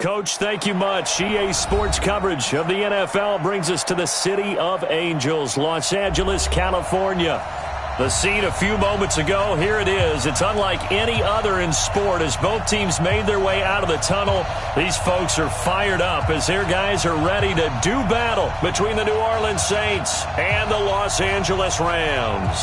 Coach, thank you much. EA Sports coverage of the NFL brings us to the City of Angels, Los Angeles, California. The scene a few moments ago, here it is. It's unlike any other in sport as both teams made their way out of the tunnel. These folks are fired up as their guys are ready to do battle between the New Orleans Saints and the Los Angeles Rams.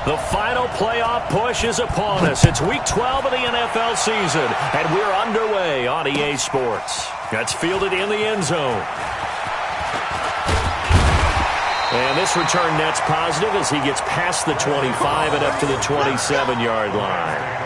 The final playoff push is upon us. It's Week 12 of the NFL season, and we're underway on EA Sports. That's fielded in the end zone. And this return net's positive as he gets past the 25 and up to the 27-yard line.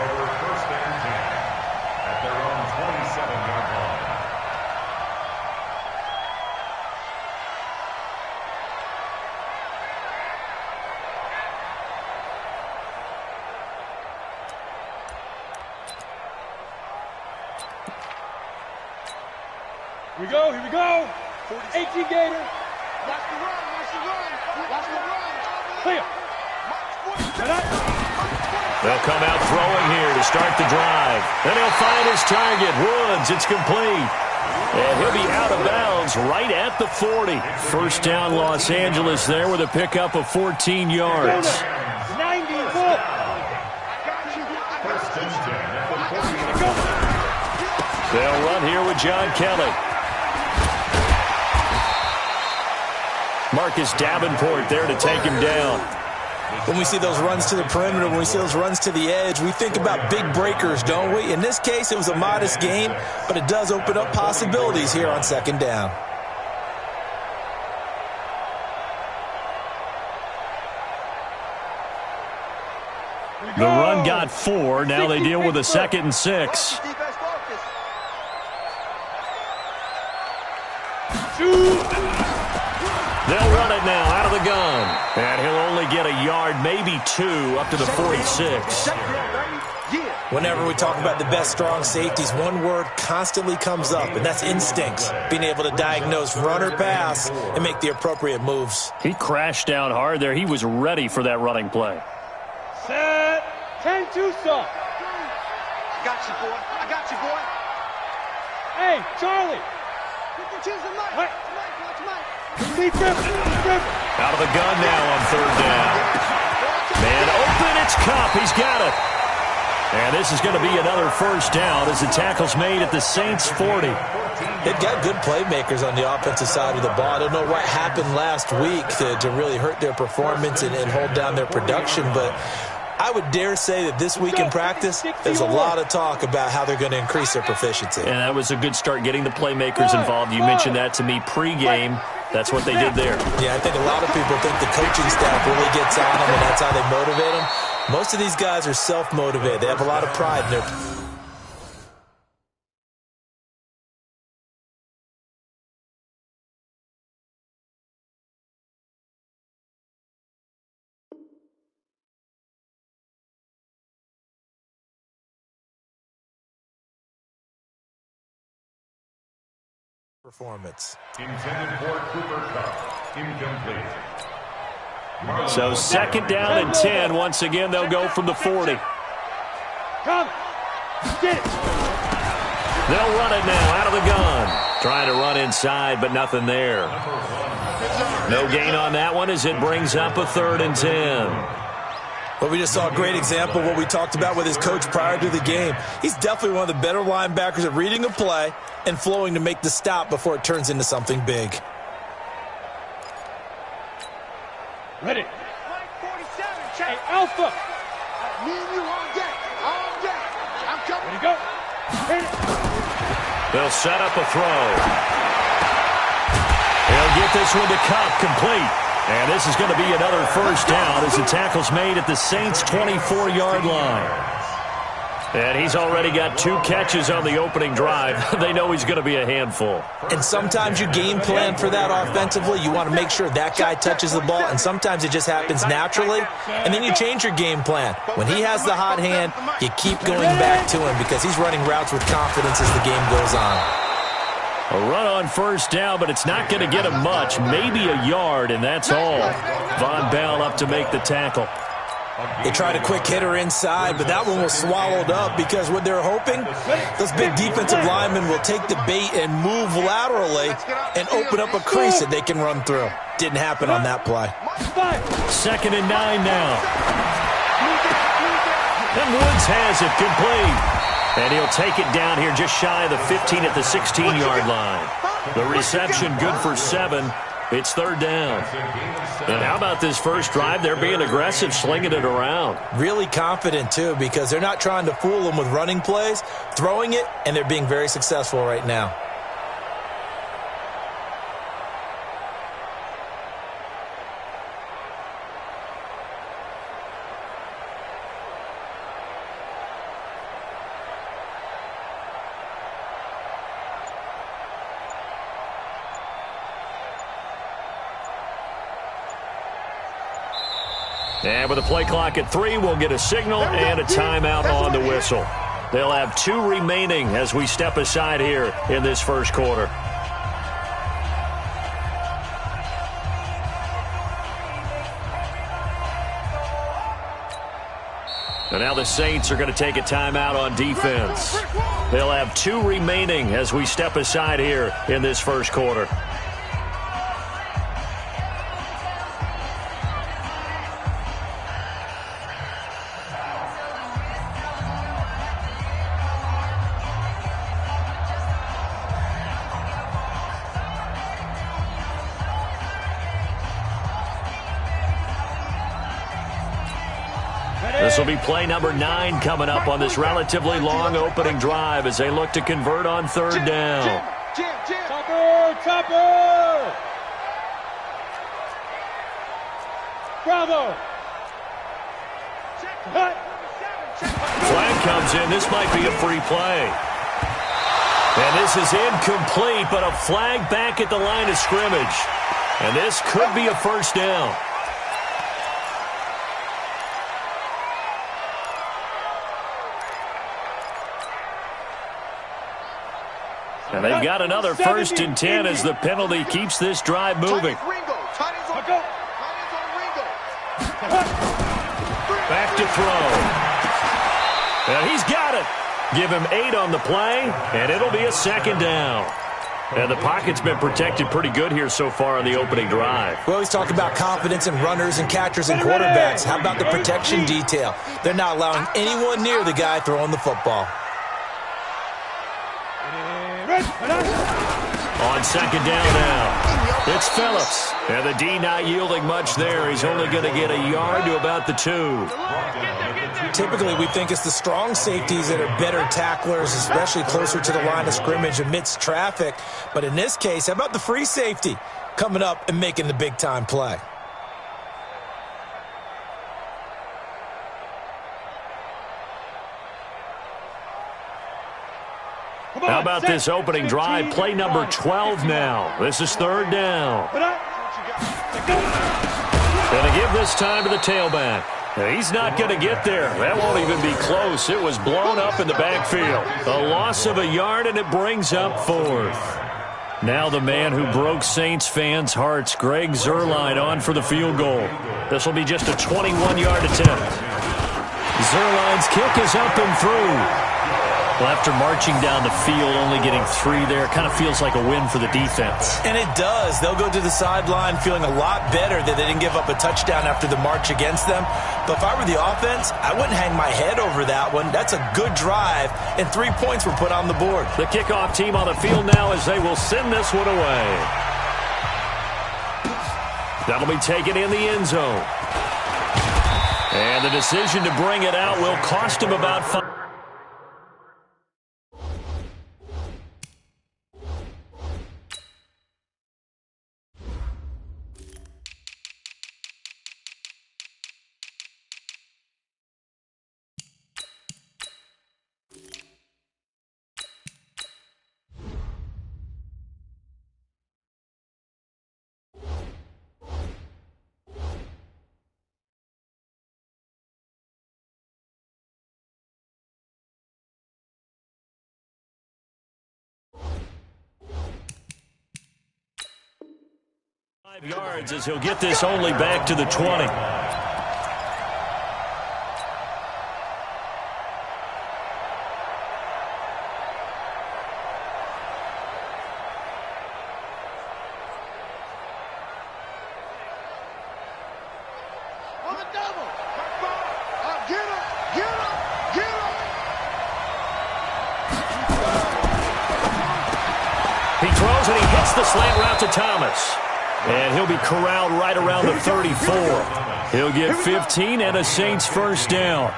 Here we go. 18 Gator. Watch the run, watch the run, watch the run. Clear. They'll come out throwing here to start the drive. Then he'll find his target, Woods. It's complete. And he'll be out of bounds right at the 40. First down, Los Angeles there with a pickup of 14 yards. 94. They'll run here with John Kelly. Marcus Davenport there to take him down. When we see those runs to the perimeter, when we see those runs to the edge, we think about big breakers, don't we? In this case, it was a modest game, but it does open up possibilities here on second down. The run got 4. Now they deal with a 2nd and 6. They'll run it now out of the gun. And he'll only get a yard, maybe 2, up to the 46. Whenever we talk about the best strong safeties, one word constantly comes up, and that's instinct. Being able to diagnose run or pass and make the appropriate moves. He crashed down hard there. He was ready for that running play. Set. 10-2 stop. I got you, boy. I got you, boy. Hey, Charlie. What? Out of the gun now on 3rd down. Man open, it's Kupp. He's got it. And this is going to be another first down as the tackle's made at the Saints' 40. They've got good playmakers on the offensive side of the ball. I don't know what happened last week to really hurt their performance and hold down their production, but I would dare say that this week in practice, there's a lot of talk about how they're going to increase their proficiency. And that was a good start getting the playmakers involved. You mentioned that to me pregame. That's what they did there. Yeah, I think a lot of people think the coaching staff really gets on them, and that's how they motivate them. Most of these guys are self-motivated. They have a lot of pride in their performance. Intended for Cooper Kupp. Incomplete. So 2nd down and 10. Once again, they'll go from the 40. Come. Get it. They'll run it now out of the gun. Trying to run inside, but nothing there. No gain on that one as it brings up a 3rd and 10. Well, we just saw a great example of what we talked about with his coach prior to the game. He's definitely one of the better linebackers at reading a play and flowing to make the stop before it turns into something big. Ready. Hey, Alpha. Me and you on deck. On deck. I'm coming. Ready to go. Hit it. They'll set up a throw. They'll get this one to Kupp, complete. And this is going to be another first down as the tackle's made at the Saints' 24-yard line. And he's already got 2 catches on the opening drive. They know he's going to be a handful. And sometimes you game plan for that offensively. You want to make sure that guy touches the ball, and sometimes it just happens naturally, and then you change your game plan. When he has the hot hand, you keep going back to him because he's running routes with confidence as the game goes on. A run on first down, but it's not going to get him much. Maybe a yard, and that's all. Von Bell up to make the tackle. They tried a quick hitter inside, but that one was swallowed up because what they're hoping, those big defensive linemen will take the bait and move laterally and open up a crease that they can run through. Didn't happen on that play. 2nd and 9 now. And Woods has it complete. And he'll take it down here just shy of the 15 at the 16-yard line. The reception good for 7. It's 3rd down. And how about this first drive? They're being aggressive, slinging it around. Really confident, too, because they're not trying to fool them with running plays, throwing it, and they're being very successful right now. And with a play clock at 3, we'll get a signal and a timeout on the whistle. They'll have 2 remaining as we step aside here in this first quarter. And now the Saints are going to take a timeout on defense. They'll have 2 remaining as we step aside here in this first quarter. This will be play number 9 coming up on this relatively long opening drive as they look to convert on 3rd down. Topper! Bravo! Flag comes in. This might be a free play. And this is incomplete, but a flag back at the line of scrimmage. And this could be a first down. And they've got another 1st and 10 as the penalty keeps this drive moving. Back to throw. And he's got it. Give him 8 on the play, and it'll be a 2nd down. And the pocket's been protected pretty good here so far on the opening drive. We always talk about confidence in runners and catchers and quarterbacks. How about the protection detail? They're not allowing anyone near the guy throwing the football. On 2nd down now, it's Phillips. And the D not yielding much there. He's only going to get a yard to about the 2. Typically, we think it's the strong safeties that are better tacklers, especially closer to the line of scrimmage amidst traffic. But in this case, how about the free safety coming up and making the big-time play? How about this opening drive? Play number 12 now. This is 3rd down. Going to give this time to the tailback. He's not going to get there. That won't even be close. It was blown up in the backfield. A loss of a yard, and it brings up 4th. Now the man who broke Saints fans' hearts, Greg Zuerlein, on for the field goal. This will be just a 21-yard attempt. Zuerlein's kick is up and through. Well, after marching down the field, only getting 3 there, kind of feels like a win for the defense. And it does. They'll go to the sideline feeling a lot better that they didn't give up a touchdown after the march against them. But if I were the offense, I wouldn't hang my head over that one. That's a good drive, and 3 points were put on the board. The kickoff team on the field now as they will send this one away. That'll be taken in the end zone. And the decision to bring it out will cost him about 5. 5 yards as he'll get this only back to the 20. He throws and he hits the slant route to Thomas. And he'll be corralled right around the 34. He'll get 15 and a Saints first down.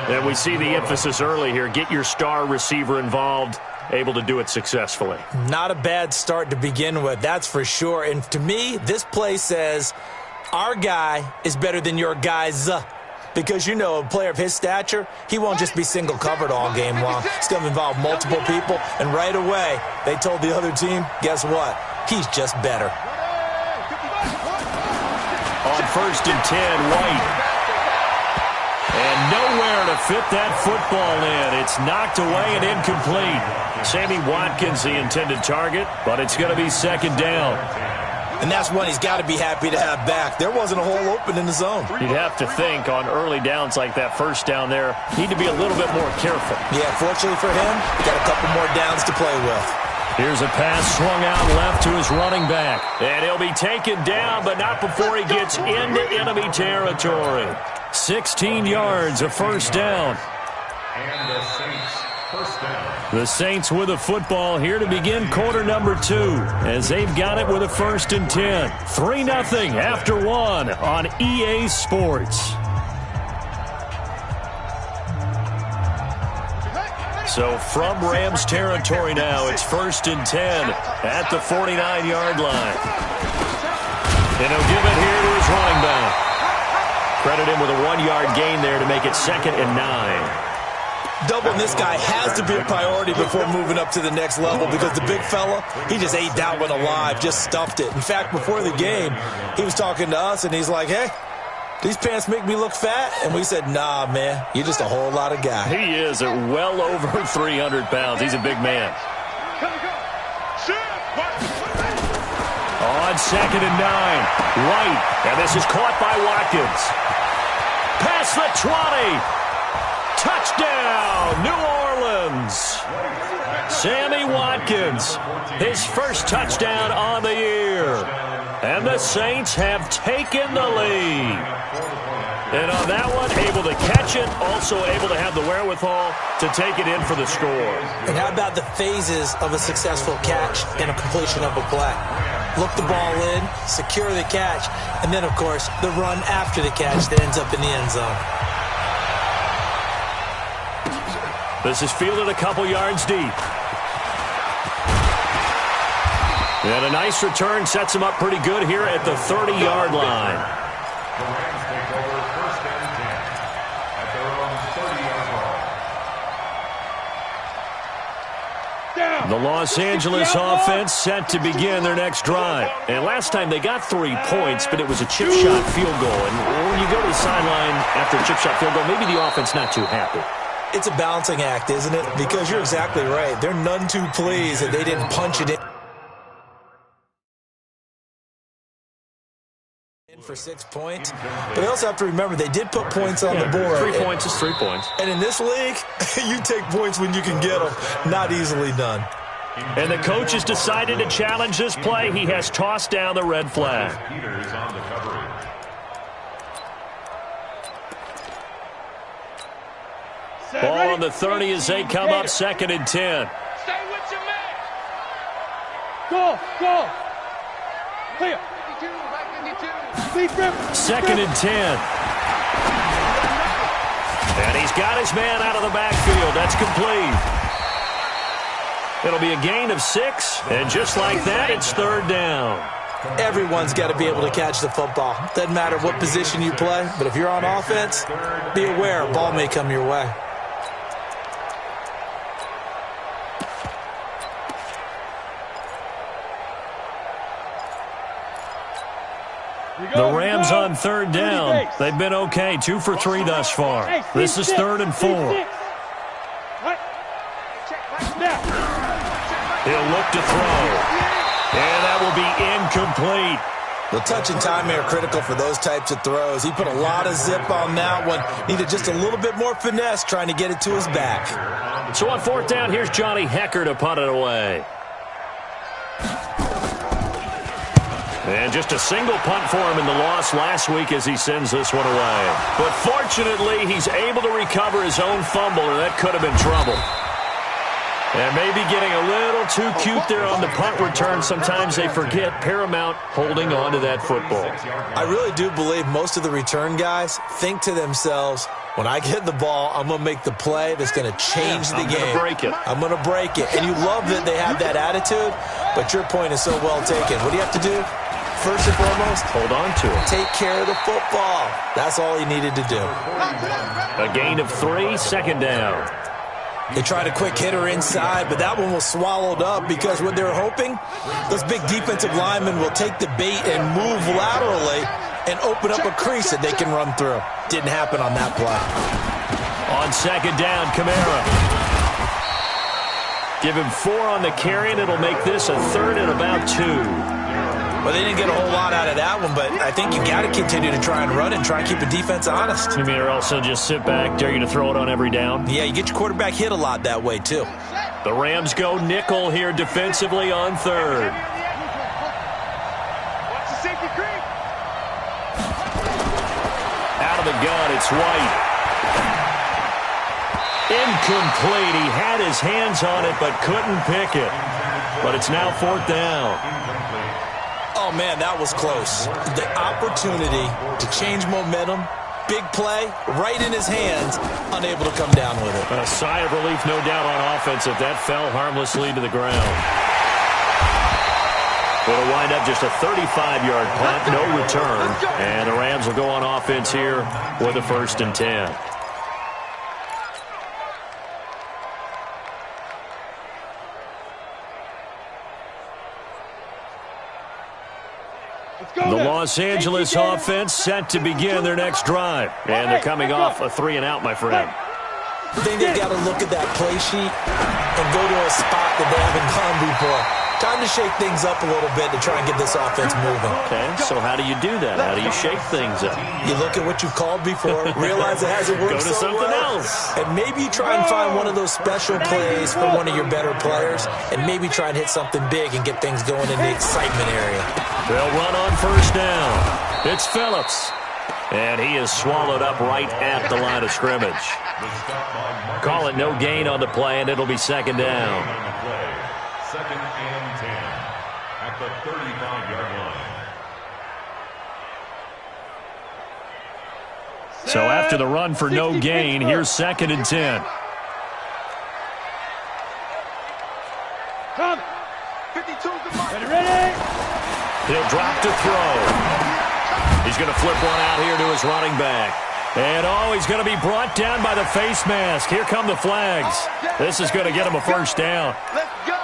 And we see the emphasis early here. Get your star receiver involved, able to do it successfully. Not a bad start to begin with, that's for sure. And to me, this play says our guy is better than your guy's. Because, you know, a player of his stature, he won't just be single covered all game long. It's going to involve multiple people. And right away, they told the other team, guess what? He's just better. On 1st and 10, White. And nowhere to fit that football in. It's knocked away and incomplete. Sammy Watkins, the intended target, but it's going to be 2nd down. And that's one he's got to be happy to have back. There wasn't a hole open in the zone. You'd have to think on early downs like that, first down there, need to be a little bit more careful. Yeah, fortunately for him, got a couple more downs to play with. Here's a pass swung out left to his running back. And he'll be taken down, but not before he gets into enemy territory. 16 yards, a first down. And the Saints first down. The Saints with a football here to begin quarter number 2 as they've got it with a 1st and 10. 3-0 after 1 on EA Sports. So from Rams territory now, it's 1st and 10 at the 49-yard line. And he'll give it here to his running back. Credit him with a 1-yard gain there to make it 2nd and 9. Doubling this guy has to be a priority before moving up to the next level because the big fella, he just ate that one alive, just stuffed it. In fact, before the game, he was talking to us, and he's like, hey, these pants make me look fat? And we said, nah, man, you're just a whole lot of guy. He is at well over 300 pounds. He's a big man. On 2nd and 9, White, and this is caught by Watkins. Past the 20. Touchdown, New Orleans. Sammy Watkins, his first touchdown on the year. And the Saints have taken the lead. And on that one, able to catch it, also able to have the wherewithal to take it in for the score. And how about the phases of a successful catch and a completion of a play? Look the ball in, secure the catch, and then, of course, the run after the catch that ends up in the end zone. This is fielded a couple yards deep. And a nice return sets him up pretty good here at the 30-yard line. The Rams take over 1st and 10 at their own 30-yard line. The Los Angeles offense set to begin their next drive. And last time they got 3 points, but it was a chip shot field goal. And when you go to the sideline after a chip shot field goal, maybe the offense not too happy. It's a balancing act, isn't it? Because you're exactly right. They're none too pleased that they didn't punch it in for 6 points. But they also have to remember they did put points on the board. 3 points is 3 points. And in this league, you take points when you can get them. Not easily done. And the coach has decided to challenge this play. He has tossed down the red flag. Peters on the coverage. Ball on the 30 as they come up 2nd and 10. Stay with your man. Go. Clear. 2nd and 10. And he's got his man out of the backfield. That's complete. It'll be a gain of 6. And just like that, it's 3rd down. Everyone's got to be able to catch the football. Doesn't matter what position you play, but if you're on offense, be aware a ball may come your way. The Rams on 3rd down. They've been okay. 2 for 3 thus far. This is 3rd and 4. He'll look to throw. And that will will be incomplete. The touch and timing are critical for those types of throws. He put a lot of zip on that one. Needed just a little bit more finesse trying to get it to his back. So on fourth down, here's Johnny Hecker to punt it away. And just a single punt for him in the loss last week as he sends this one away. But fortunately, he's able to recover his own fumble, or that could have been trouble. And maybe getting a little too cute there on the punt return. Sometimes they forget paramount holding on to that football. I really do believe most of the return guys think to themselves, when I get the ball, I'm going to make the play that's going to change the game. I'm going to break it. I'm going to break it. And you love that they have that attitude, but your point is so well taken. What do you have to do? First and foremost, hold on to it. Take care of the football. That's all he needed to do. A gain of 3, second down. They tried a quick hitter inside, but that one was swallowed up because what they're hoping, those big defensive linemen will take the bait and move laterally and open up a crease that they can run through. Didn't happen on that play. On second down, Kamara. Give him 4 on the carry, and it'll make this a third and about 2. Well, they didn't get a whole lot out of that one, but I think you got to continue to try and run and try and keep the defense honest. You mean or else they'll just sit back, dare you to throw it on every down? Yeah, you get your quarterback hit a lot that way, too. The Rams go nickel here defensively on third. Watch the safety creep. Out of the gun, it's White. Incomplete. He had his hands on it but couldn't pick it. But it's now fourth down. Oh, man, that was close. The opportunity to change momentum, big play, right in his hands, unable to come down with it. A sigh of relief, no doubt, on offense if that fell harmlessly to the ground. It'll wind up just a 35-yard punt, no return. And the Rams will go on offense here with a 1st and 10. The Los Angeles offense set to begin their next drive. And they're coming off a 3-and-out, my friend. I think they've got to look at that play sheet and go to a spot that they haven't gone before. Time to shake things up a little bit to try and get this offense moving. Okay, so how do you do that? How do you shake things up? You look at what you called before, realize it hasn't worked so well. Go to something else. And maybe you try and find one of those special plays for one of your better players, and maybe try and hit something big and get things going in the excitement area. They'll run on first down. It's Phillips. And he is swallowed up right at the line of scrimmage. Call it no gain on the play, and it'll be second down. Second and 10 at the 35-yard line. So after the run for no gain, here's second and 10. Come. 52's the mark. Ready? He'll drop to throw. He's going to flip one out here to his running back. And, he's going to be brought down by the face mask. Here come the flags. This is going to get him a first down. Let's go.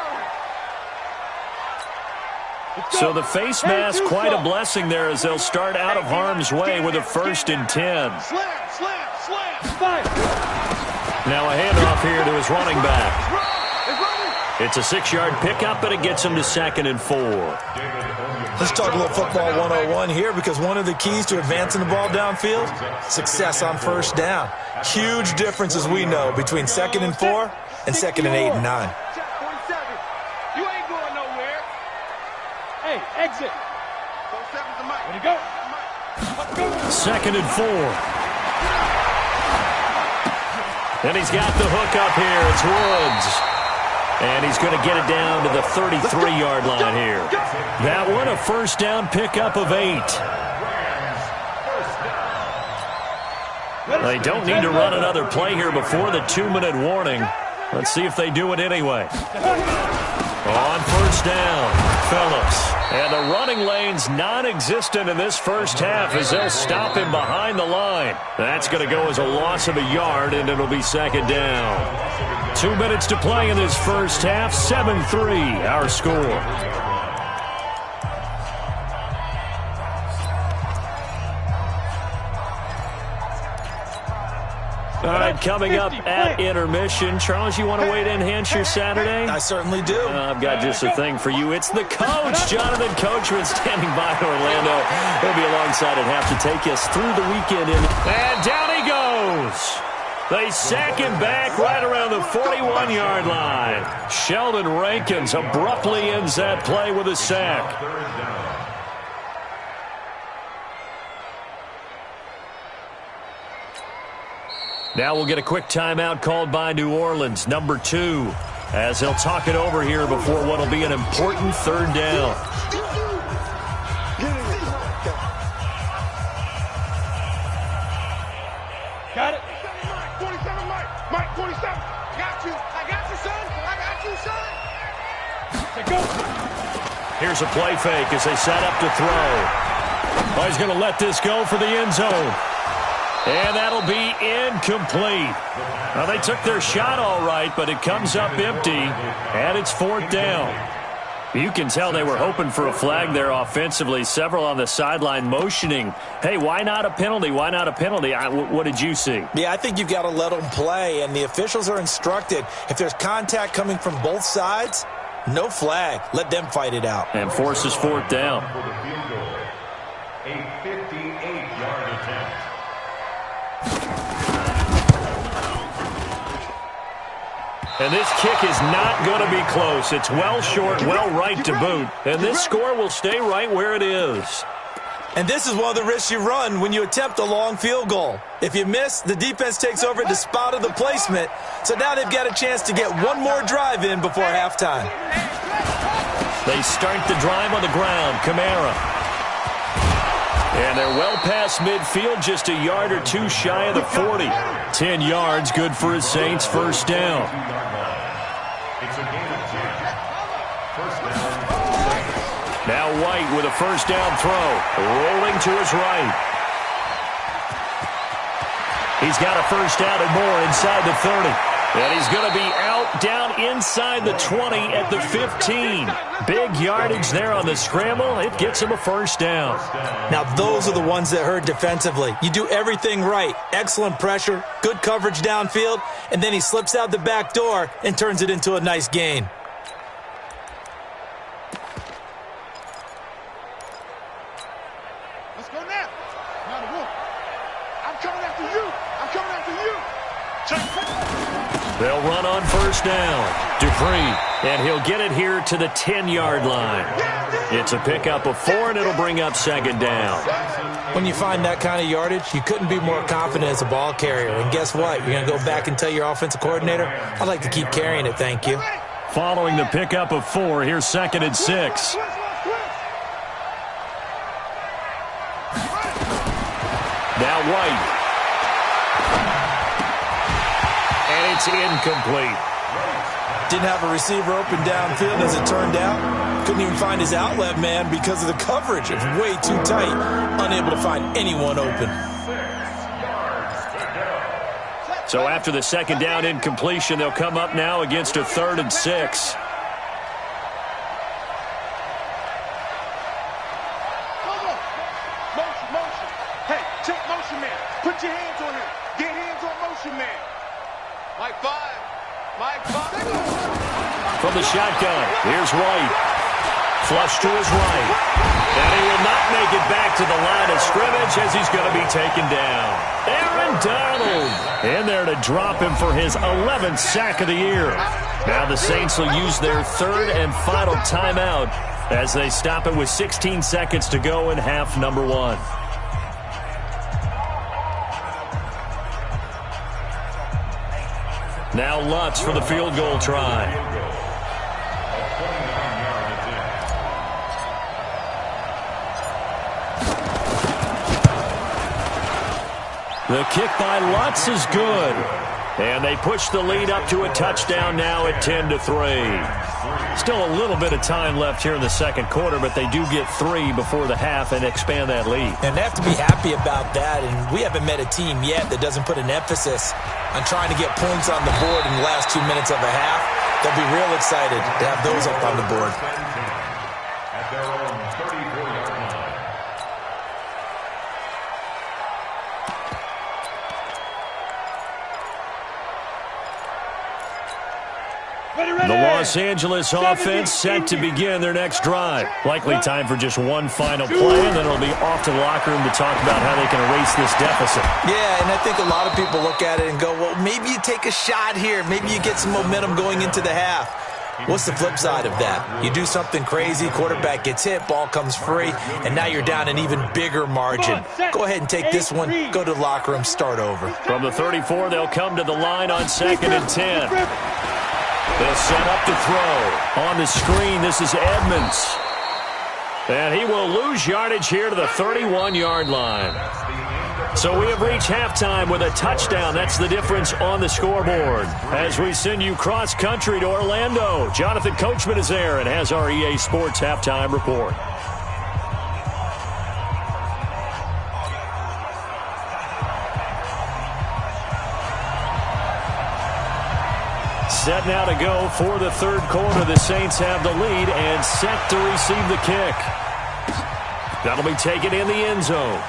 So the face mask, quite a blessing there as they'll start out of harm's way with a 1st and 10. Slam. Now a handoff here to his running back. It's a 6-yard pickup, and it gets him to 2nd and 4. Let's talk a little football 101 here, because one of the keys to advancing the ball downfield, success on first down. Huge difference, as we know, between 2nd and 4 and 2nd and 8 and 9. You ain't going nowhere. Hey, exit. Where'd he go? 2nd and 4. And he's got the hook up here. It's Woods. And he's going to get it down to the 33-yard line here. That one, a first down pickup of 8. They don't need to run another play here before the 2-minute warning. Let's see if they do it anyway. On first down, Phillips. And the running lane's non-existent in this first half as they'll stop him behind the line. That's going to go as a loss of a yard, and it'll be second down. 2 minutes to play in this first half. 7-3, our score. All right, coming up at intermission. Charles, you want to wait to enhance your Saturday? I certainly do. I've got just a thing for you. It's the coach, Jonathan Coachman, standing by in Orlando. He'll be alongside at half to take us through the weekend. And down he goes. They sack him back right around the 41-yard line. Sheldon Rankins abruptly ends that play with a sack. Now we'll get a quick timeout called by New Orleans, number 2, as they'll talk it over here before what will be an important third down. Got it. 27, Mike, 27. Got you. I got you, son. I got you, son. Say go. Here's a play fake as they set up to throw. Oh, he's going to let this go for the end zone. And that'll be incomplete. Well, they took their shot all right, but it comes up empty, and it's 4th down. You can tell they were hoping for a flag there offensively. Several on the sideline motioning, hey, why not a penalty? Why not a penalty? What did you see? Yeah, I think you've got to let them play, and the officials are instructed. If there's contact coming from both sides, no flag. Let them fight it out. And forces 4th down. For the field goal, a 58-yard attempt. And this kick is not going to be close. It's well short, well right to boot. And this score will stay right where it is. And this is one of the risks you run when you attempt a long field goal. If you miss, the defense takes over at the spot of the placement. So now they've got a chance to get one more drive in before halftime. They start the drive on the ground. Kamara. And they're well past midfield, just a yard or two shy of the 40. 10 yards, good for his Saints, first down. It's a gain of 10. First down. Now White with a first down throw, rolling to his right. He's got a first down and more inside the 30. And he's going to be out down inside the 20 at the 15. Big yardage there on the scramble. It gets him a first down. Now those are the ones that hurt defensively. You do everything right. Excellent pressure, good coverage downfield, and then he slips out the back door and turns it into a nice gain. Let's go now. Now the wolf. I'm coming after you. I'm coming after you. They'll run on first down. Dupree, and he'll get it here to the 10-yard line. It's a pickup of 4, and it'll bring up second down. When you find that kind of yardage, you couldn't be more confident as a ball carrier. And guess what? You're going to go back and tell your offensive coordinator, I'd like to keep carrying it, thank you. Following the pickup of 4, here's 2nd and 6. Now White. And it's incomplete. Didn't have a receiver open downfield as it turned out. Couldn't even find his outlet man because of the coverage. It's way too tight. Unable to find anyone open. So after the second down incompletion, they'll come up now against a 3rd and 6. Motion. Hey, check motion man. Put your hands on him. Get hands on motion man. Mike 5. From the shotgun, here's White. Flush to his right. And he will not make it back to the line of scrimmage as he's going to be taken down. Aaron Donald in there to drop him for his 11th sack of the year. Now the Saints will use their 3rd and final timeout as they stop it with 16 seconds to go in half number 1. Now Lutz for the field goal try. The kick by Lutz is good. And they push the lead up to a touchdown now at 10-3. Still a little bit of time left here in the second quarter, but they do get 3 before the half and expand that lead. And they have to be happy about that, and we haven't met a team yet that doesn't put an emphasis on trying to get points on the board in the last 2 minutes of a half. They'll be real excited to have those up on the board. At their own 34-yard line. The Los Angeles offense set to begin their next drive. Likely time for just one final play, and then it'll be off to the locker room to talk about how they can erase this deficit. Yeah, and I think a lot of people look at it and go, well, maybe you take a shot here. Maybe you get some momentum going into the half. What's the flip side of that? You do something crazy, quarterback gets hit, ball comes free, and now you're down an even bigger margin. Go ahead and take this one, go to the locker room, start over. From the 34, they'll come to the line on 2nd and 10. They'll set up to throw. On the screen, this is Edmonds. And he will lose yardage here to the 31-yard line. So we have reached halftime with a touchdown. That's the difference on the scoreboard. As we send you cross-country to Orlando, Jonathan Coachman is there and has our EA Sports halftime report. Set now to go for the third quarter. The Saints have the lead and set to receive the kick. That'll be taken in the end zone.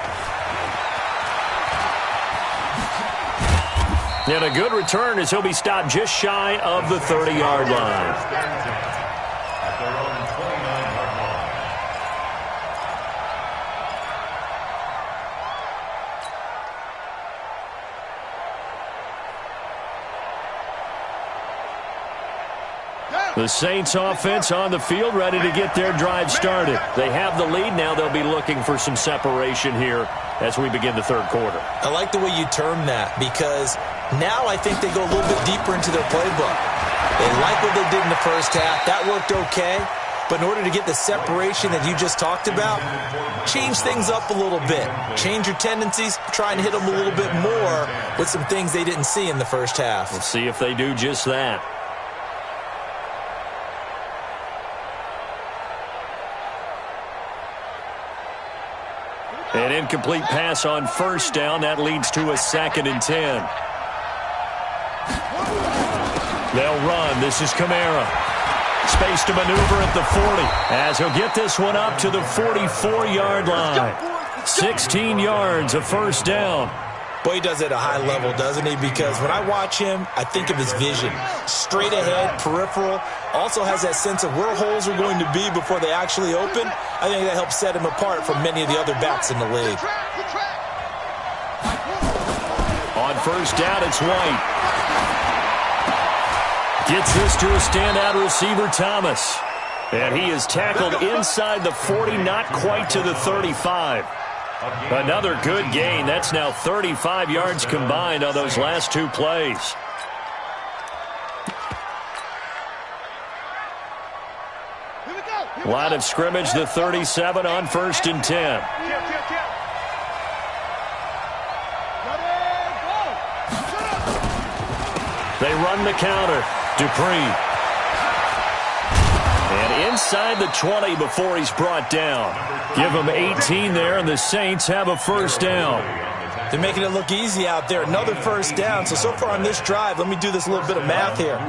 And a good return as he'll be stopped just shy of the 30-yard line. At their own 29-yard line. The Saints offense on the field ready to get their drive started. They have the lead. Now they'll be looking for some separation here as we begin the third quarter. I like the way you term that because now I think they go a little bit deeper into their playbook. They like what they did in the first half. That worked okay. But in order to get the separation that you just talked about, change things up a little bit. Change your tendencies, try and hit them a little bit more with some things they didn't see in the first half. We'll see if they do just that. An incomplete pass on first down. That leads to a 2nd and 10. They'll run. This is Kamara. Space to maneuver at the 40 as he'll get this one up to the 44-yard line. 16 yards, a first down. Boy, he does it at a high level, doesn't he? Because when I watch him, I think of his vision. Straight ahead, peripheral. Also has that sense of where holes are going to be before they actually open. I think that helps set him apart from many of the other backs in the league. On first down, it's White. Gets this to a standout receiver, Thomas. And he is tackled inside the 40, not quite to the 35. Another good gain. That's now 35 yards combined on those last two plays. Line of scrimmage, the 37 on 1st and 10. They run the counter. Dupree. And inside the 20 before he's brought down. Give him 18 there, and the Saints have a first down. They're making it look easy out there. Another first down. So far on this drive, let me do this little bit of math here.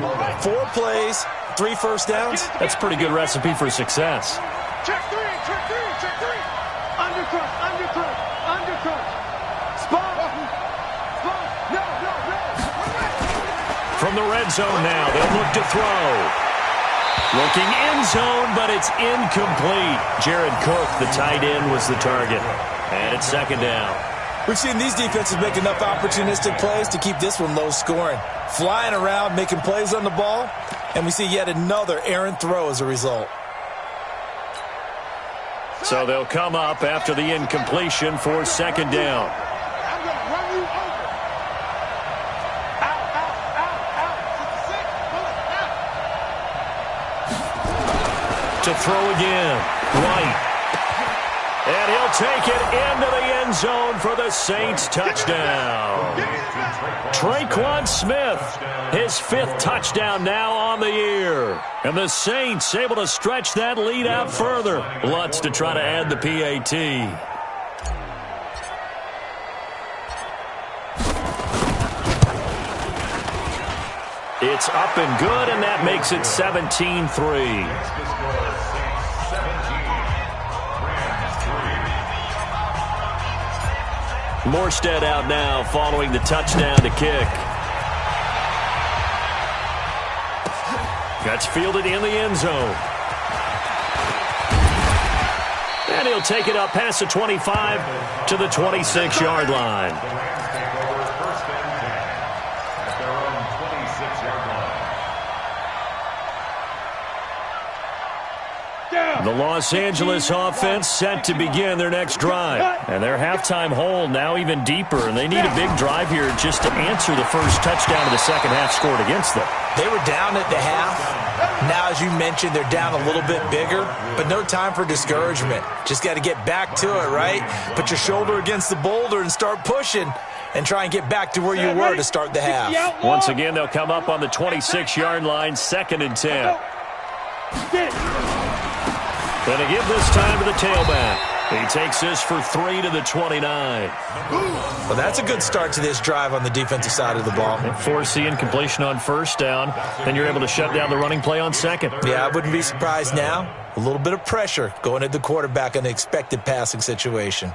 4 plays, 3 first downs. That's a pretty good recipe for success. Check three. Undercut. Spot. No. From the red zone now, they'll look to throw. Looking end zone, but it's incomplete. Jared Cook, the tight end, was the target. And it's 2nd down. We've seen these defenses make enough opportunistic plays to keep this one low scoring. Flying around, making plays on the ball, and we see yet another errant throw as a result. So they'll come up after the incompletion for 2nd down. I'm going to run you over. Out. To throw again. White. And he'll take it into the end zone for the Saints touchdown. Traquan Smith, his 5th touchdown now on the year. And the Saints able to stretch that lead out further. Lutz to try to add the PAT. It's up and good, and that makes it 17-3. Morstead out now following the touchdown to kick. That's fielded in the end zone. And he'll take it up past the 25 to the 26-yard line. The Rams take over first and 10 at their own 26-yard line. The Los Angeles offense set to begin their next drive. And their halftime hole now even deeper. And they need a big drive here just to answer the first touchdown of the second half scored against them. They were down at the half. Now, as you mentioned, they're down a little bit bigger, but no time for discouragement. Just got to get back to it, right? Put your shoulder against the boulder and start pushing and try and get back to where you were to start the half. Once again, they'll come up on the 26-yard line, 2nd and 10. Going to give this time to the tailback. He takes this for 3 to the 29. Well, that's a good start to this drive on the defensive side of the ball. Forcing completion on first down, then you're able to shut down the running play on second. Yeah, I wouldn't be surprised now. A little bit of pressure going at the quarterback in the expected passing situation.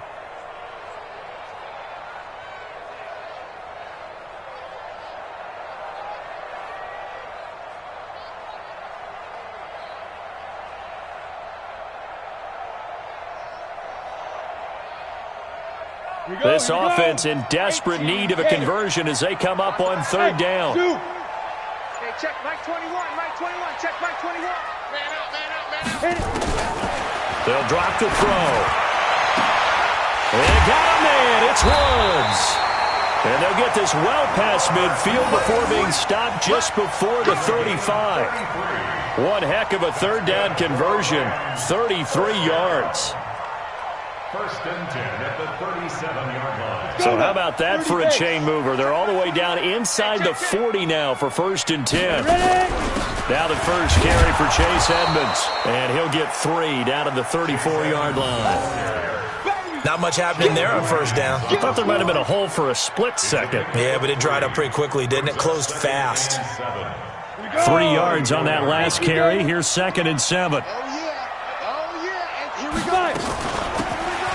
This offense in desperate need of a conversion as they come up on 3rd down. Hey, check Mike 21, Mike 21, check Mike 21. Man out, man out, man out. They'll drop the throw. They got a man. It's Woods. And they'll get this well past midfield before being stopped just before the 35. One heck of a 3rd down conversion. 33 yards. First and 10 at the 37-yard line. So how about that for a chain mover? They're all the way down inside the 40 now for 1st and 10. Now the first carry for Chase Edmonds. And he'll get 3 down to the 34-yard line. Not much happening there on 1st down. I thought there might have been a hole for a split second. Yeah, but it dried up pretty quickly, didn't it? Closed fast. 3 yards on that last carry. Here's 2nd and 7. Oh, yeah. And here we go.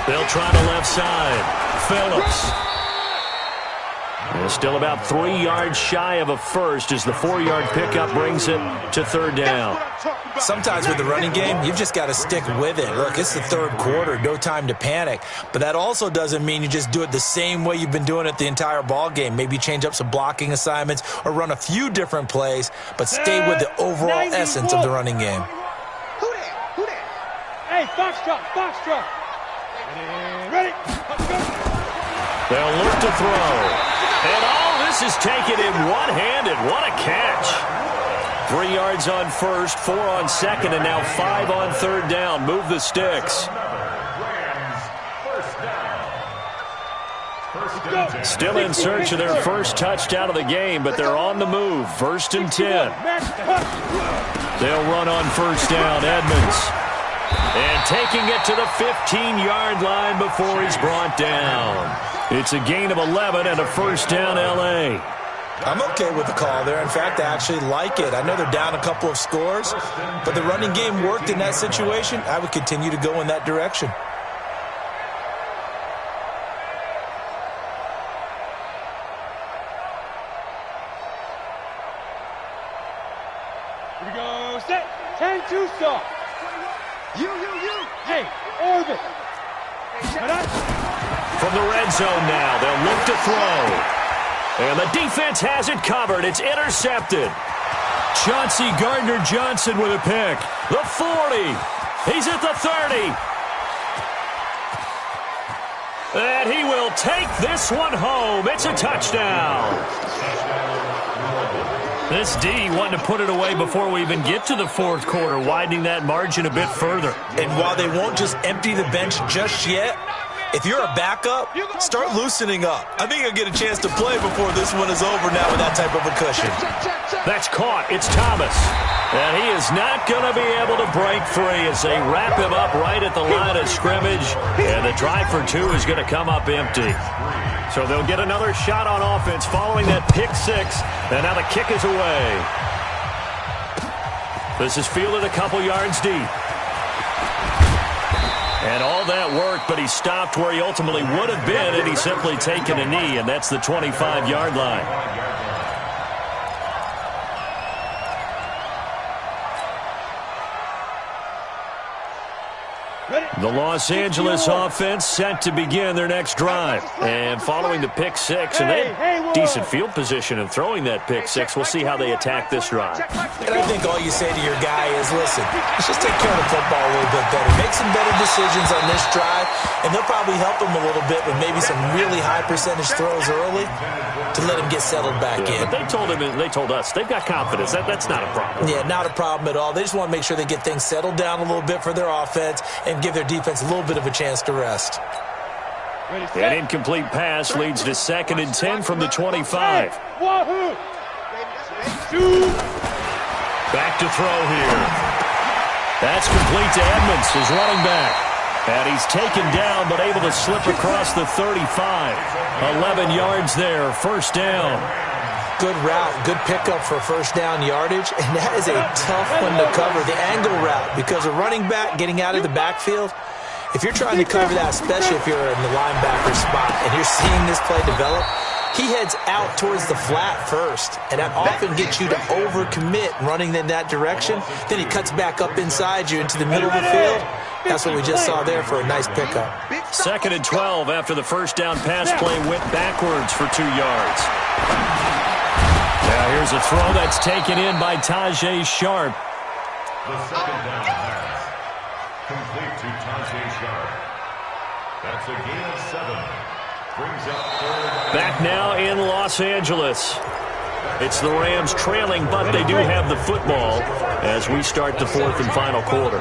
They'll try the left side. Phillips. And still about 3 yards shy of a first as the 4-yard pickup brings it to 3rd down. Sometimes with the running game, you've just got to stick with it. Look, it's the 3rd quarter, no time to panic. But that also doesn't mean you just do it the same way you've been doing it the entire ball game. Maybe change up some blocking assignments or run a few different plays, but stay with the overall essence of the running game. Who that? Who that? Hey, Foxtrot. Ready? They'll look to throw. And all this is taken in one-handed. What a catch. 3 yards on 1st, 4 on 2nd, and now 5 on 3rd down. Move the sticks. Still in search of their first touchdown of the game, but they're on the move. 1st and 10. They'll run on 1st down. Edmonds. And taking it to the 15-yard line before he's brought down. It's a gain of 11 and a 1st down, L.A. I'm okay with the call there. In fact, I actually like it. I know they're down a couple of scores, but the running game worked in that situation. I would continue to go in that direction. Here we go. Set. 10-2 stop. You. Hey, orbit. From the red zone now, they'll look to throw. And the defense has it covered. It's intercepted. Chauncey Gardner-Johnson with a pick. The 40. He's at the 30. And he will take this one home. It's a touchdown. This D wanting to put it away before we even get to the 4th quarter, widening that margin a bit further. And while they won't just empty the bench just yet, if you're a backup, start loosening up. I think you'll get a chance to play before this one is over now with that type of a cushion. That's caught. It's Thomas. And he is not going to be able to break free as they wrap him up right at the line of scrimmage. And the try for 2 is going to come up empty. So they'll get another shot on offense following that pick 6. And now the kick is away. This is fielded a couple yards deep. And all that work, but he stopped where he ultimately would have been had he simply taken a knee, and that's the 25-yard line. The Los Angeles offense set to begin their next drive. And following the pick six, and they had decent field position in throwing that pick six. We'll see how they attack this drive. And I think all you say to your guy is, listen, let's just take care of the football a little bit better. Make some better decisions on this drive, and they'll probably help him a little bit with maybe some really high percentage throws early to let him get settled back in. But they told us they've got confidence. That's not a problem. Yeah, not a problem at all. They just want to make sure they get things settled down a little bit for their offense and give their defense a little bit of a chance to rest. An incomplete pass leads to 2nd and 10 from the 25. Back to throw here. That's complete to Edmonds, his running back. And he's taken down but able to slip across the 35. 11 yards there, first down. Good route, good pickup for first down yardage, and that is a tough one to cover, the angle route, because a running back getting out of the backfield, if you're trying to cover that, especially if you're in the linebacker spot and you're seeing this play develop, he heads out towards the flat first, and that often gets you to overcommit running in that direction. Then he cuts back up inside you into the middle of the field. That's what we just saw there for a nice pickup. 2nd and 12 after the first down pass play went backwards for 2 yards. Now here's a throw that's taken in by Tajay Sharp. The second down pass. Complete to Tajay Sharp. That's a gain of 7. Brings up third. Back now in Los Angeles. It's the Rams trailing, but they do have the football as we start the 4th and final quarter.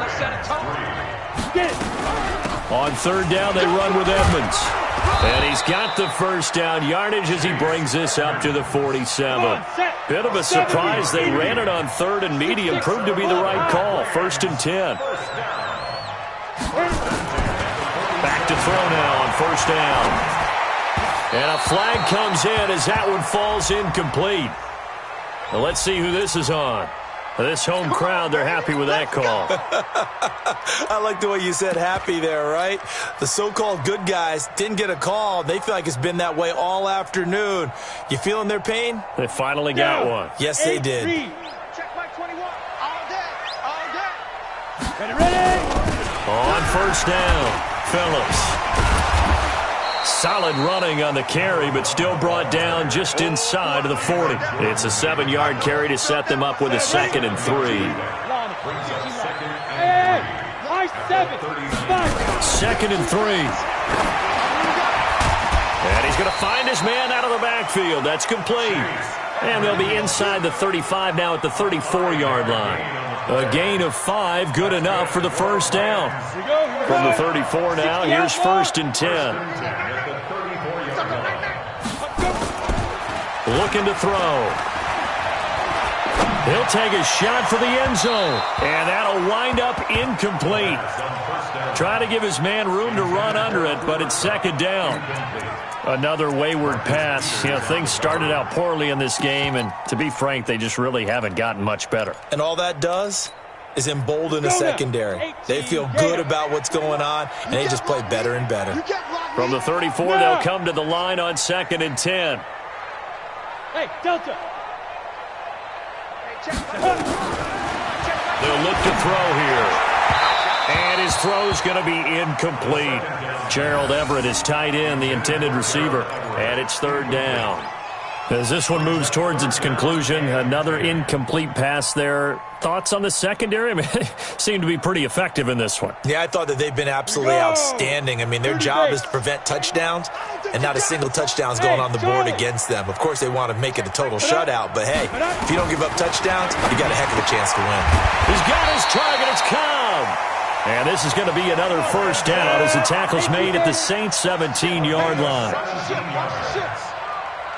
On 3rd down, they run with Edmonds. And he's got the first down yardage as he brings this up to the 47. Bit of a surprise. They ran it on 3rd and medium. Proved to be the right call. 1st and 10. Back to throw now on 1st down. And a flag comes in as that one falls incomplete. Now let's see who this is on. This home crowd, they're happy with that call. I like the way you said happy there, right? The so-called good guys didn't get a call. They feel like it's been that way all afternoon. You feeling their pain? They finally got one. Yes, they did. Check my 21. All day. Ready. On 1st down, Phillips. Solid running on the carry, but still brought down just inside of the 40. It's a 7-yard carry to set them up with a 2nd and 3. 2nd and 3. And he's going to find his man out of the backfield. That's complete. And they'll be inside the 35 now at the 34-yard line. A gain of 5, good enough for the first down. From the 34 now, here's 1st and 10. Looking to throw. He'll take a shot for the end zone. And that'll wind up incomplete. Trying to give his man room to run under it, but it's 2nd down. Another wayward pass. You know, things started out poorly in this game, and to be frank, they just really haven't gotten much better. And all that does is embolden the secondary. They feel good about what's going on, and they just play better and better. From the 34, they'll come to the line on 2nd and 10. Hey, Delta. They'll look to throw here. And his throw's going to be incomplete. Gerald Everett is tight end, the intended receiver. And it's 3rd down. As this one moves towards its conclusion, another incomplete pass there. Thoughts on the secondary? I mean, they seem to be pretty effective in this one. Yeah, I thought that they've been absolutely outstanding. I mean, their job is to prevent touchdowns, and not a single touchdown is going on the board against them. Of course, they want to make it a total shutout, but hey, if you don't give up touchdowns, you got a heck of a chance to win. He's got his target. It's Cobb. And this is going to be another first down as the tackle's made at the Saints' 17-yard line.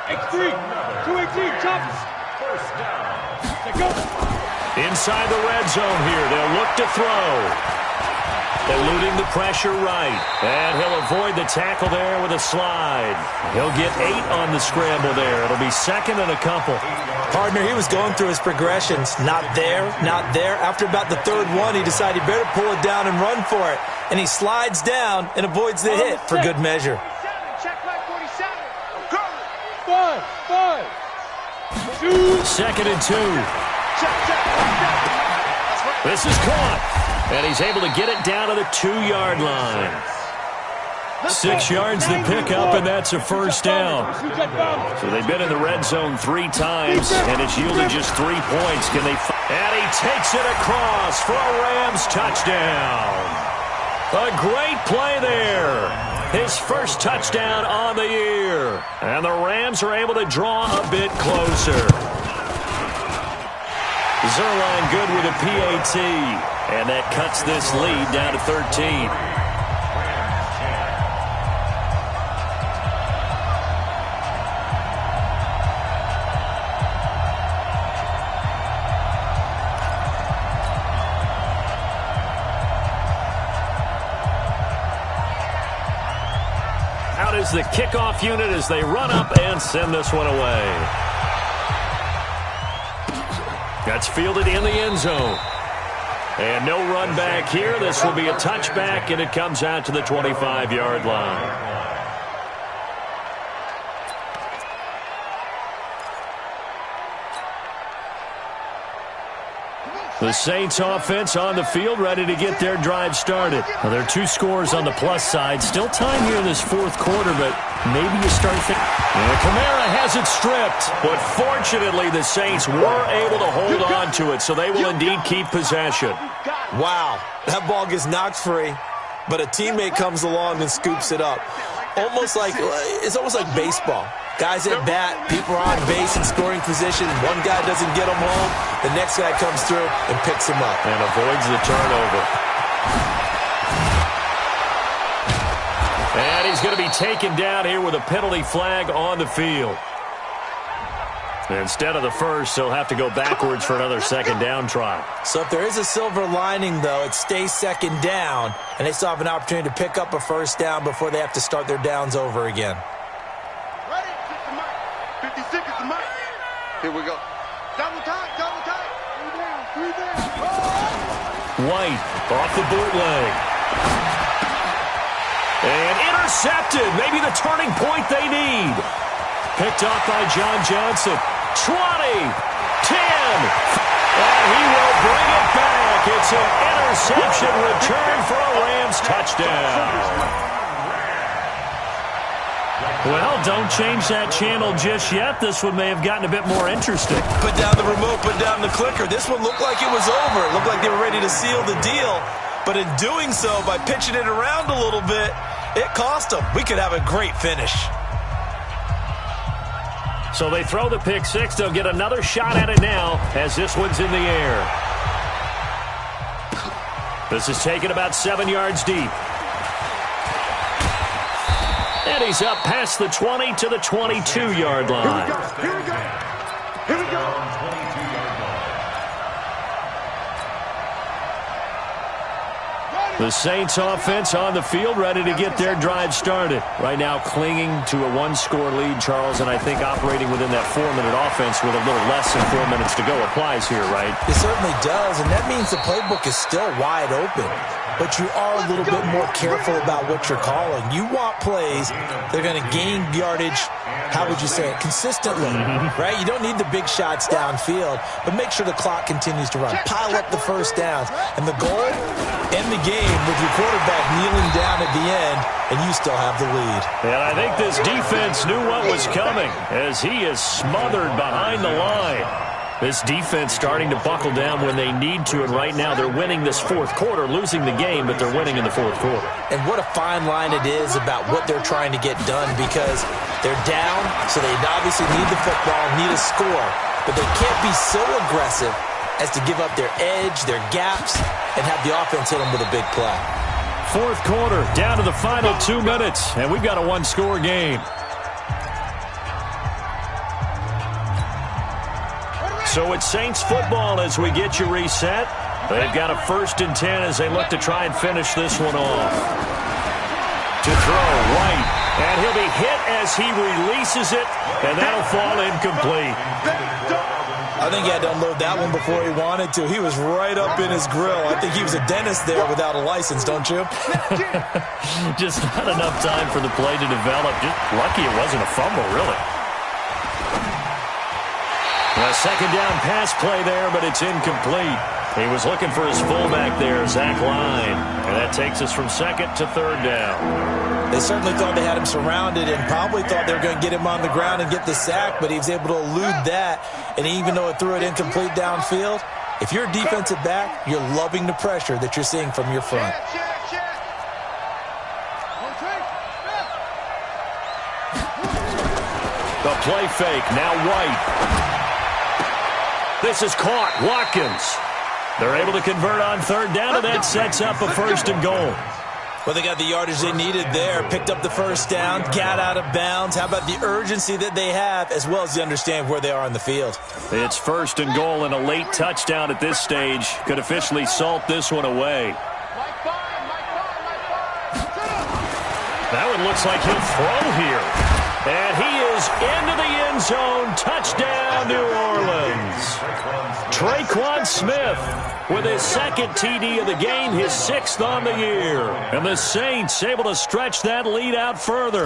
X3, 218, chop. First down. Go. Inside the red zone here, they'll look to throw. Eluding the pressure right. And he'll avoid the tackle there with a slide. He'll get 8 on the scramble there. It'll be 2nd and a couple. Partner, he was going through his progressions. Not there, not there. After about the 3rd one, he decided he better pull it down and run for it. And he slides down and avoids the hit for good measure. Check my 47. 5, 2. 2nd and 2. This is caught. And he's able to get it down to the 2-yard line. 6 yards the pickup, and that's a first down. So they've been in the red zone 3 times, and it's yielded just 3 points. And he takes it across for a Rams touchdown. A great play there. His first touchdown on the year. And the Rams are able to draw a bit closer. Zerline good with a PAT. And that cuts this lead down to 13. Out is the kickoff unit as they run up and send this one away. That's fielded in the end zone. And no run back here. This will be a touchback, and it comes out to the 25-yard line. The Saints offense on the field, ready to get their drive started. Well, there are 2 scores on the plus side. Still time here in this 4th quarter, but maybe you start thinking. And Kamara has it stripped. But fortunately, the Saints were able to hold on to it, so they will indeed keep possession. Wow, that ball gets knocked free, but a teammate comes along and scoops it up. It's almost like baseball. Guys at bat, people are on base in scoring position. One guy doesn't get him home. The next guy comes through and picks him up. And avoids the turnover. And he's going to be taken down here with a penalty flag on the field. Instead of the first, he'll have to go backwards for another 2nd down try. So if there is a silver lining, though, it stays 2nd down, and they still have an opportunity to pick up a 1st down before they have to start their downs over again. Ready? 50 seconds to Mike. Here we go. Double time, double time. 3 down, 3 down. White off the bootleg. And intercepted. Maybe the turning point they need. Picked off by John Johnson. 20, 10, and he will bring it back. It's an interception return for a Rams touchdown. Well, don't change that channel just yet. This one may have gotten a bit more interesting. Put down the remote, put down the clicker. This one looked like it was over. It looked like they were ready to seal the deal. But in doing so, by pitching it around a little bit, it cost them. We could have a great finish. So they throw the pick 6. They'll get another shot at it now as this one's in the air. This is taken about 7 yards deep. And he's up past the 20 to the 22-yard line. Here we go. Here we go. The Saints offense on the field, ready to get their drive started. Right now clinging to a 1-score lead, Charles, and I think operating within that 4-minute offense with a little less than 4 minutes to go applies here, right? It certainly does, and that means the playbook is still wide open. But you are a little bit more careful about what you're calling. You want plays that are going to gain yardage, how would you say it, consistently, right? You don't need the big shots downfield, but make sure the clock continues to run. Pile up the 1st downs. And the goal, end the game with your quarterback kneeling down at the end, and you still have the lead. And I think this defense knew what was coming as he is smothered behind the line. This defense starting to buckle down when they need to, and right now they're winning this 4th quarter, losing the game, but they're winning in the 4th quarter. And what a fine line it is about what they're trying to get done, because they're down, so they obviously need the football, need a score, but they can't be so aggressive as to give up their edge, their gaps, and have the offense hit them with a big play. 4th quarter, down to the final 2 minutes, and we've got a 1-score game. So it's Saints football as we get you reset. They've got a 1st and 10 as they look to try and finish this one off. To throw, White, and he'll be hit as he releases it, and that'll fall incomplete. I think he had to unload that one before he wanted to. He was right up in his grill. I think he was a dentist there without a license, don't you? Just not enough time for the play to develop. Just lucky it wasn't a fumble, really. A second down pass play there, but it's incomplete. He was looking for his fullback there, Zach Line. And that takes us from second to third down. They certainly thought they had him surrounded and probably thought they were going to get him on the ground and get the sack, but he was able to elude that. And even though it threw it incomplete downfield, if you're a defensive back, you're loving the pressure that you're seeing from your front. The play fake, now White. This is caught, Watkins. They're able to convert on third down, and that sets up a first and goal. Well, they got the yardage they needed there, picked up the first down, got out of bounds. How about the urgency that they have, as well as the understand where they are on the field? It's first and goal, and a late touchdown at this stage could officially salt this one away. That one looks like he'll throw here. And he is into the end zone. Touchdown, New Orleans. Traquan Smith with his second TD of the game, his sixth on the year. And the Saints able to stretch that lead out further.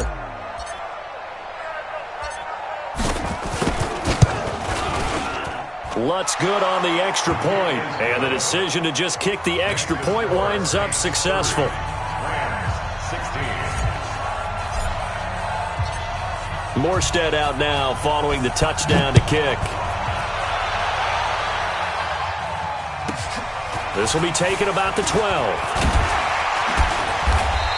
Lutz good on the extra point. And the decision to just kick the extra point winds up successful. Morstead out now following the touchdown to kick. This will be taken about the 12.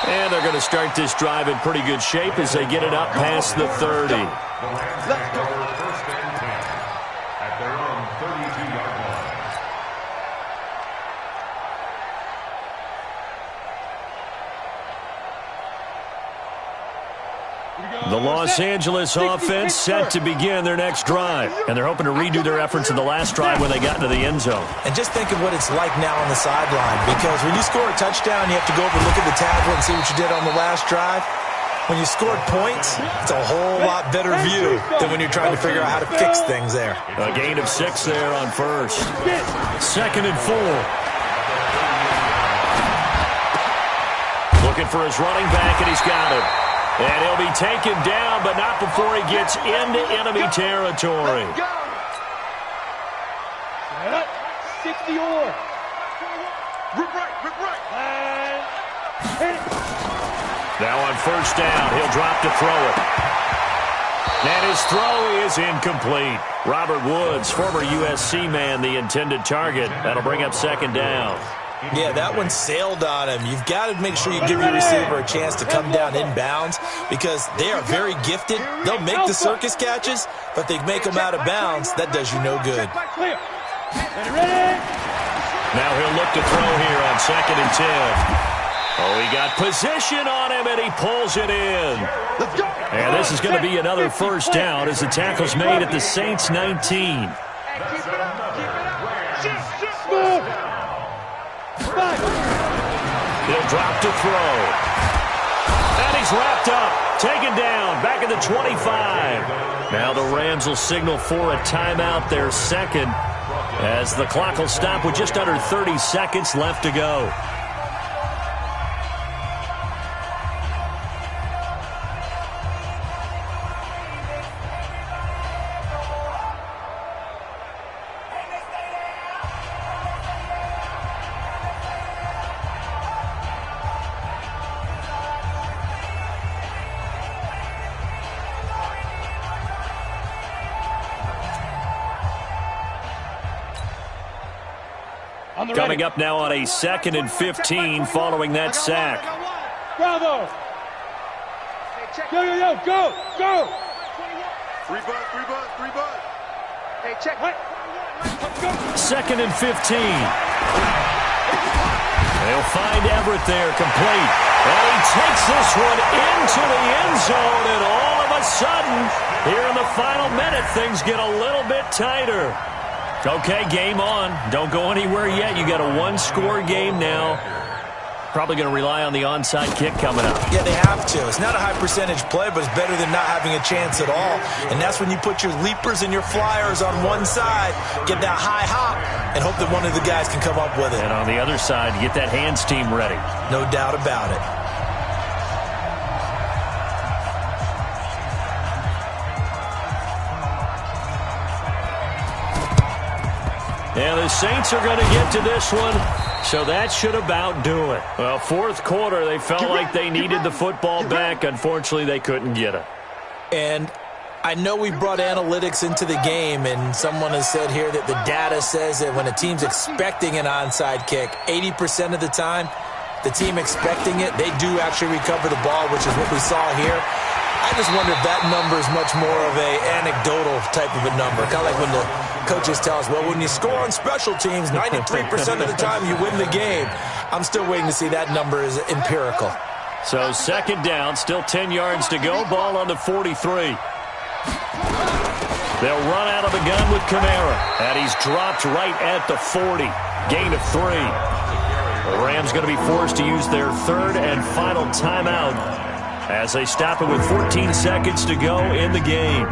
And they're going to start this drive in pretty good shape as they get it up past the 30. Let's go. First and 10 at their own 32-yard line. The Los Angeles offense set to begin their next drive. And they're hoping to redo their efforts in the last drive when they got into the end zone. And just think of what it's like now on the sideline, because when you score a touchdown, you have to go over and look at the tablet and see what you did on the last drive. When you scored points, it's a whole lot better view than when you're trying to figure out how to fix things there. A gain of 6 there on first. Second and 4. Looking for his running back, and he's got it. And he'll be taken down, but not before he gets into enemy territory. 60 or. Rip right. Now on first down, he'll drop to throw it. And his throw is incomplete. Robert Woods, former USC man, the intended target. That'll bring up second down. Yeah, that one sailed on him. You've got to make sure you give your receiver a chance to come down inbounds because they are very gifted. They'll make the circus catches, but they make them out of bounds. That does you no good. Now he'll look to throw here on second and 10. Oh, he got position on him, and he pulls it in. And this is going to be another first down as the tackle's made at the Saints' 19. He'll drop to throw. And he's wrapped up. Taken down. Back at the 25. Now the Rams will signal for a timeout, their second, as the clock will stop with just under 30 seconds left to go. Coming up now on a second and 15 following that sack. Bravo! Go! 3 bud. Hey, check. Second and 15. They'll find Everett there, complete. And he takes this one into the end zone, and all of a sudden, here in the final minute, things get a little bit tighter. Okay, game on. Don't go anywhere yet. You got a one-score game now. Probably going to rely on the onside kick coming up. Yeah, they have to. It's not a high-percentage play, but it's better than not having a chance at all. And that's when you put your leapers and your flyers on one side, get that high hop, and hope that one of the guys can come up with it. And on the other side, get that hands team ready. No doubt about it. And the Saints are going to get to this one, so that should about do it. Well, fourth quarter, they felt like they needed the football back. Unfortunately, they couldn't get it. And I know we brought analytics into the game, and someone has said here that the data says that when a team's expecting an onside kick, 80% of the time, the team expecting it, they do actually recover the ball, which is what we saw here. I just wonder if that number is much more of a anecdotal type of a number. Kind of like when the coaches tell us, well, when you score on special teams, 93% of the time you win the game. I'm still waiting to see that number is empirical. So second down, still 10 yards to go. Ball on the 43. They'll run out of the gun with Kamara. And he's dropped right at the 40. Gain of 3. The Rams going to be forced to use their third and final timeout as they stop it with 14 seconds to go in the game.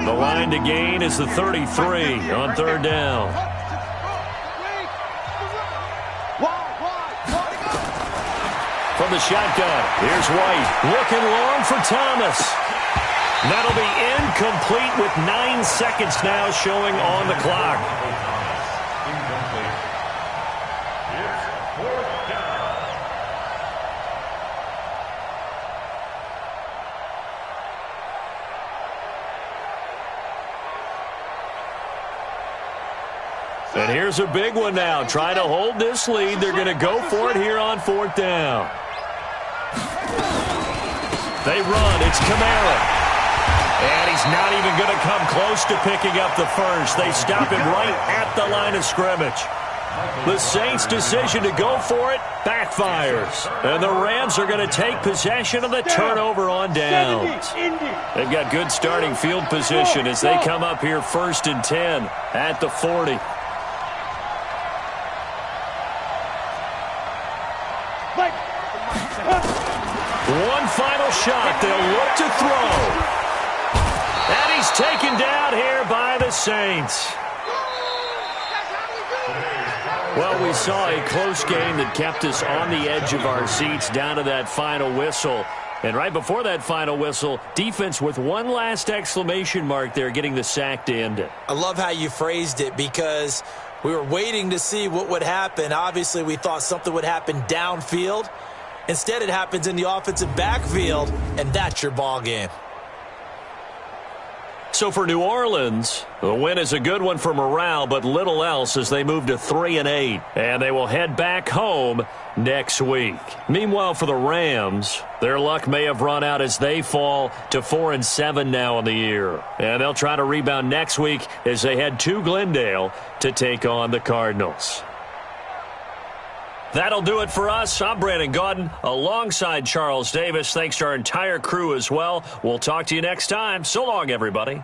The line to gain is the 33 on third down. From the shotgun, here's White. Looking long for Thomas. That'll be incomplete with 9 seconds now showing on the clock. And here's a big one now. Trying to hold this lead. They're going to go for it here on fourth down. They run. It's Kamara. And he's not even going to come close to picking up the first. They stop him right at the line of scrimmage. The Saints' decision to go for it backfires. And the Rams are going to take possession of the turnover on downs. They've got good starting field position as they come up here first and 10 at the 40. One final shot. They'll look to throw. And he's taken down here by the Saints. Well, we saw a close game that kept us on the edge of our seats down to that final whistle. And right before that final whistle, defense with one last exclamation mark there, getting the sack to end it. I love how you phrased it because we were waiting to see what would happen. Obviously, we thought something would happen downfield. Instead, it happens in the offensive backfield, and that's your ball game. So for New Orleans, the win is a good one for morale, but little else as they move to 3-8, and they will head back home next week. Meanwhile, for the Rams, their luck may have run out as they fall to 4-7 now in the year, and they'll try to rebound next week as they head to Glendale to take on the Cardinals. That'll do it for us. I'm Brandon Gaudin alongside Charles Davis. Thanks to our entire crew as well. We'll talk to you next time. So long, everybody.